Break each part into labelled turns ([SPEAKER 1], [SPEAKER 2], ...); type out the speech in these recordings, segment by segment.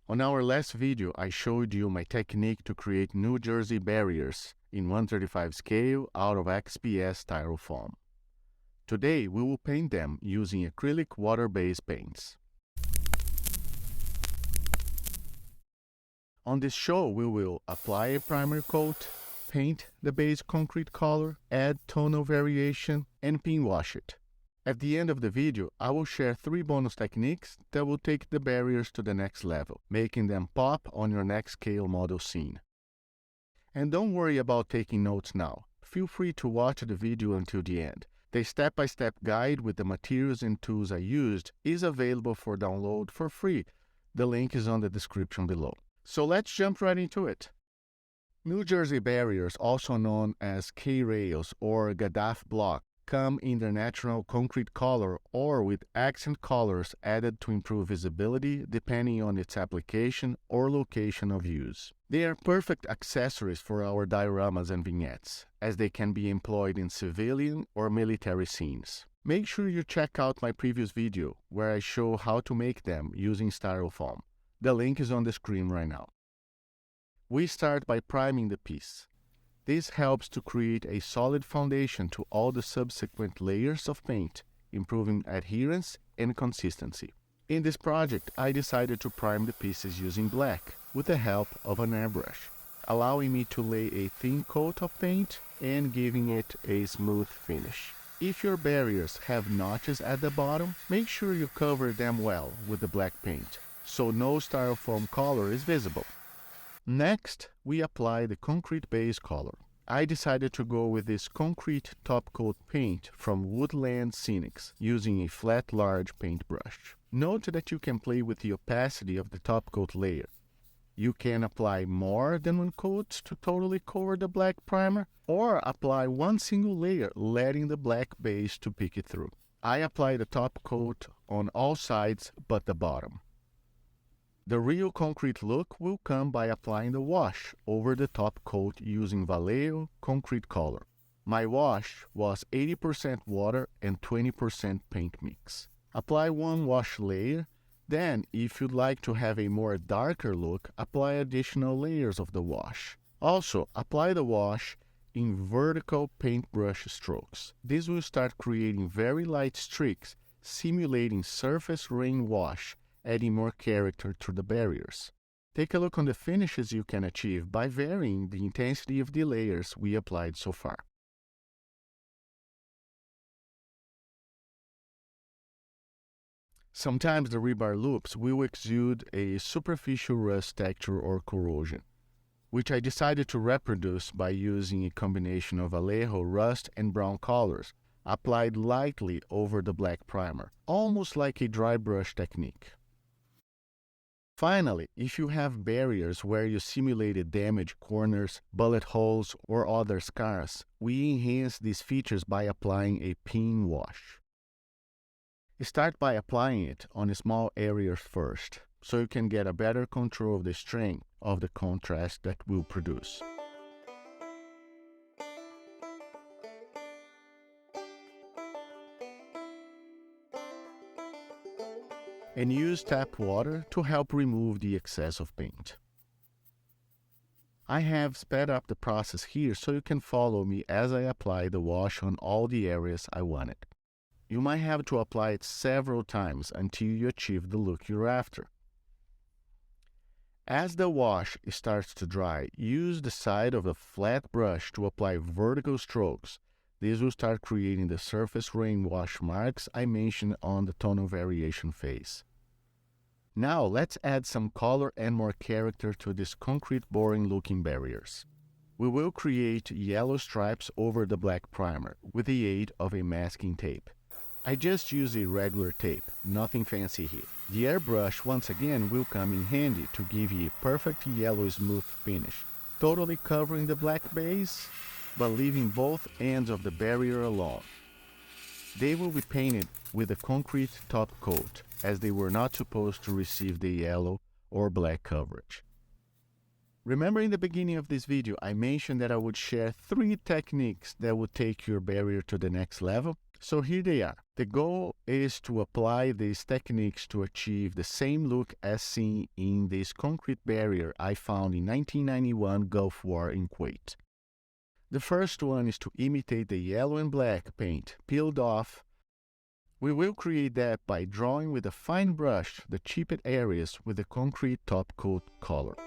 [SPEAKER 1] On our last video, I showed you my technique to create New Jersey barriers in 1/35 scale out of XPS styrofoam. Today, we will paint them using acrylic water-based paints. On this show, we will apply a primer coat, paint the base concrete color, add tonal variation, and peen wash it. At the end of the video, I will share 3 bonus techniques that will take the barriers to the next level, making them pop on your next scale model scene. And don't worry about taking notes now. Feel free to watch the video until the end. The step-by-step guide with the materials and tools I used is available for download for free. The link is on the description below. So let's jump right into it. New Jersey barriers, also known as K-rails or Gaddafi block, come in their natural concrete color or with accent colors added to improve visibility depending on its application or location of use. They are perfect accessories for our dioramas and vignettes, as they can be employed in civilian or military scenes. Make sure you check out my previous video where I show how to make them using styrofoam. The link is on the screen right now. We start by priming the piece. This helps to create a solid foundation to all the subsequent layers of paint, improving adherence and consistency. In this project, I decided to prime the pieces using black with the help of an airbrush, allowing me to lay a thin coat of paint and giving it a smooth finish. If your barriers have notches at the bottom, make sure you cover them well with the black paint, so no styrofoam color is visible. Next, we apply the concrete base color. I decided to go with this concrete top coat paint from Woodland Scenics using a flat large paintbrush. Note that you can play with the opacity of the top coat layer. You can apply more than one coat to totally cover the black primer, or apply one single layer letting the black base to peek it through. I apply the top coat on all sides but the bottom. The real concrete look will come by applying the wash over the top coat using Vallejo concrete color. My wash was 80% water and 20% paint mix. Apply one wash layer, then if you'd like to have a more darker look, apply additional layers of the wash. Also, apply the wash in vertical paintbrush strokes. This will start creating very light streaks, simulating surface rain wash, adding more character to the barriers. Take a look on the finishes you can achieve by varying the intensity of the layers we applied so far. Sometimes the rebar loops will exude a superficial rust texture or corrosion, which I decided to reproduce by using a combination of Vallejo rust and brown colors, applied lightly over the black primer, almost like a dry brush technique. Finally, if you have barriers where you simulated damaged corners, bullet holes, or other scars, we enhance these features by applying a peen wash. Start by applying it on small areas first, so you can get a better control of the strength of the contrast that will produce. And use tap water to help remove the excess of paint. I have sped up the process here so you can follow me as I apply the wash on all the areas I wanted. You might have to apply it several times until you achieve the look you're after. As the wash starts to dry, use the side of the flat brush to apply vertical strokes. This will start creating the surface rain wash marks I mentioned on the tonal variation phase. Now let's add some color and more character to these concrete boring looking barriers. We will create yellow stripes over the black primer with the aid of a masking tape. I just use a regular tape, nothing fancy here. The airbrush once again will come in handy to give you a perfect yellow smooth finish, totally covering the black base, but leaving both ends of the barrier alone. They will be painted with a concrete top coat, as they were not supposed to receive the yellow or black coverage. Remember in the beginning of this video, I mentioned that I would share 3 techniques that would take your barrier to the next level? So here they are. The goal is to apply these techniques to achieve the same look as seen in this concrete barrier I found in 1991 Gulf War in Kuwait. The first one is to imitate the yellow and black paint peeled off. We will create that by drawing with a fine brush the chipped areas with the concrete top coat color.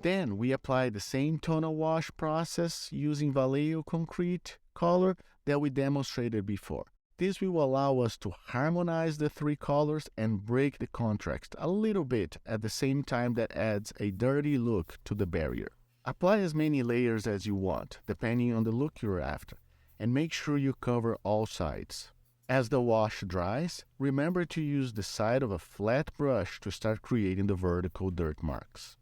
[SPEAKER 1] Then we apply the same tonal wash process using Vallejo concrete color that we demonstrated before. This will allow us to harmonize the three colors and break the contrast a little bit at the same time that adds a dirty look to the barrier. Apply as many layers as you want, depending on the look you're after, and make sure you cover all sides. As the wash dries, remember to use the side of a flat brush to start creating the vertical dirt marks.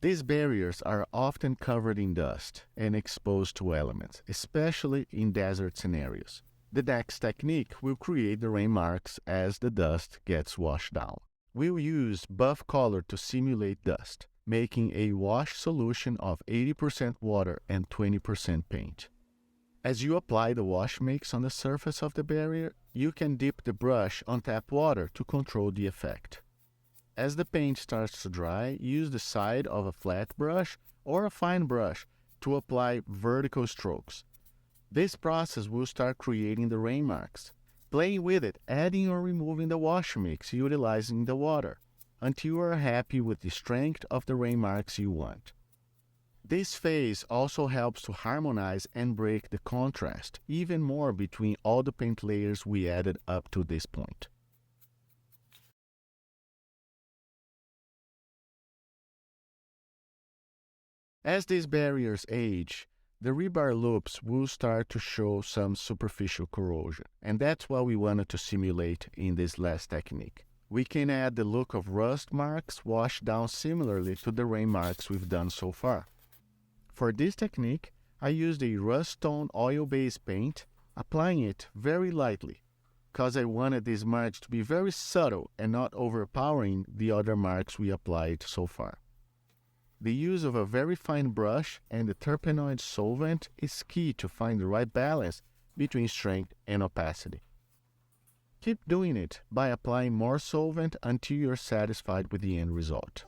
[SPEAKER 1] These barriers are often covered in dust and exposed to elements, especially in desert scenarios. The next technique will create the rain marks as the dust gets washed down. We'll use buff color to simulate dust, making a wash solution of 80% water and 20% paint. As you apply the wash mix on the surface of the barrier, you can dip the brush on tap water to control the effect. As the paint starts to dry, use the side of a flat brush or a fine brush to apply vertical strokes. This process will start creating the rain marks. Playing with it, adding or removing the wash mix utilizing the water, until you are happy with the strength of the rain marks you want. This phase also helps to harmonize and break the contrast even more between all the paint layers we added up to this point. As these barriers age, the rebar loops will start to show some superficial corrosion, and that's what we wanted to simulate in this last technique. We can add the look of rust marks washed down similarly to the rain marks we've done so far. For this technique, I used a rust tone oil-based paint, applying it very lightly, because I wanted these marks to be very subtle and not overpowering the other marks we applied so far. The use of a very fine brush and the terpenoid solvent is key to find the right balance between strength and opacity. Keep doing it by applying more solvent until you're satisfied with the end result.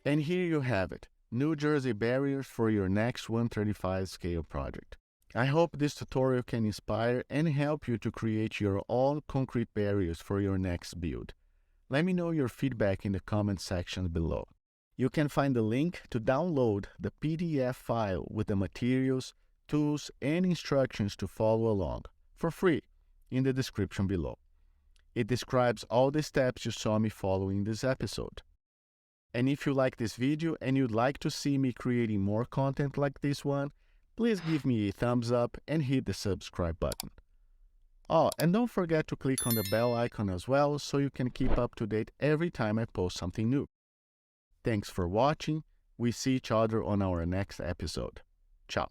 [SPEAKER 1] And here you have it, New Jersey barriers for your next 135 scale project. I hope this tutorial can inspire and help you to create your own concrete barriers for your next build. Let me know your feedback in the comment section below. You can find the link to download the PDF file with the materials, tools, and instructions to follow along for free in the description below. It describes all the steps you saw me follow in this episode. And if you like this video and you'd like to see me creating more content like this one, please give me a thumbs up and hit the subscribe button. Oh, and don't forget to click on the bell icon as well so you can keep up to date every time I post something new. Thanks for watching. We see each other on our next episode. Ciao.